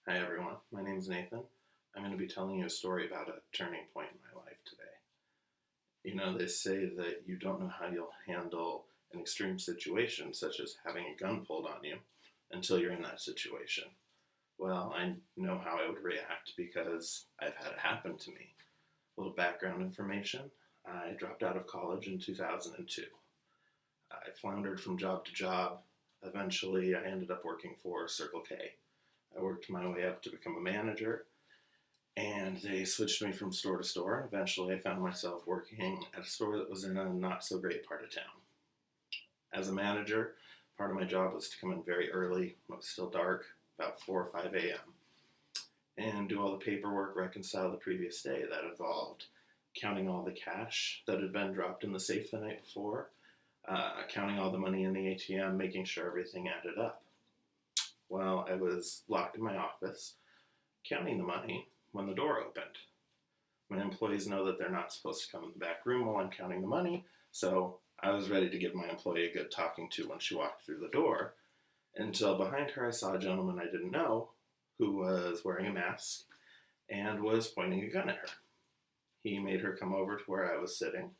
Hi everyone, my name is Nathan. I'm going to be telling you a story about a turning point in my life today. They say that you don't know how you'll handle an extreme situation, such as having a gun pulled on you, until you're in that situation. Well, I know how I would react because I've had it happen to me. A little background information: I dropped out of college in 2002. I floundered from job to job. Eventually, I ended up working for Circle K. I worked my way up to become a manager, and they switched me from store to store. Eventually, I found myself working at a store that was in a not so great part of town. As a manager, part of my job was to come in very early when it was still dark, about 4 or 5 a.m., and do all the paperwork, reconcile the previous day. That involved counting all the cash that had been dropped in the safe the night before, counting all the money in the ATM, making sure everything added up. Well, I was locked in my office, counting the money, when the door opened. My employees know that they're not supposed to come in the back room while I'm counting the money, so I was ready to give my employee a good talking to when she walked through the door, until behind her I saw a gentleman I didn't know who was wearing a mask and was pointing a gun at her. He made her come over to where I was sitting,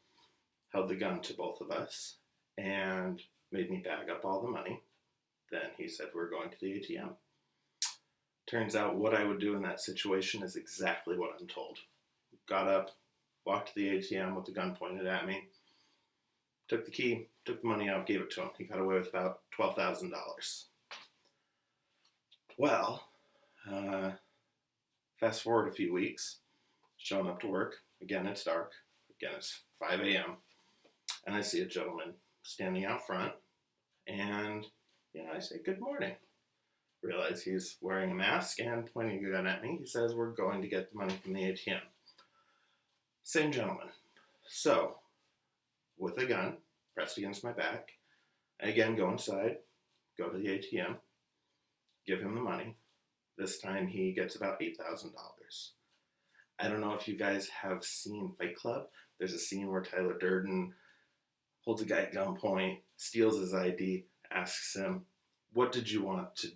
held the gun to both of us, and made me bag up all the money. Then he said, "We're going to the ATM." Turns out what I would do in that situation is exactly what I'm told. Got up, walked to the ATM with the gun pointed at me, took the key, took the money out, gave it to him. He got away with about $12,000. Well, fast forward a few weeks, showing up to work. Again, it's dark. Again, it's 5 a.m. And I see a gentleman standing out front, and I say, "Good morning." Realize he's wearing a mask and pointing a gun at me. He says, "We're going to get the money from the ATM." Same gentleman. So, with a gun pressed against my back, I again go inside, go to the ATM, give him the money. This time he gets about $8,000. I don't know if you guys have seen Fight Club. There's a scene where Tyler Durden holds a guy at gunpoint, steals his ID, asks him, "What did you want to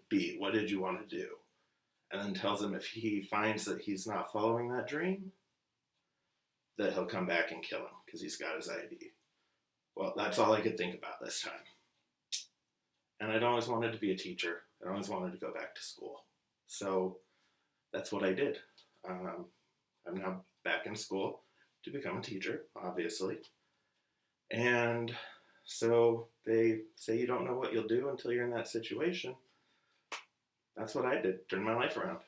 be? What did you want to do?" And then tells him if he finds that he's not following that dream, that he'll come back and kill him because he's got his ID. Well, that's all I could think about this time. And I'd always wanted to be a teacher. I always wanted to go back to school. So that's what I did. I'm now back in school to become a teacher, obviously. And so they say you don't know what you'll do until you're in that situation. That's what I did. Turned my life around.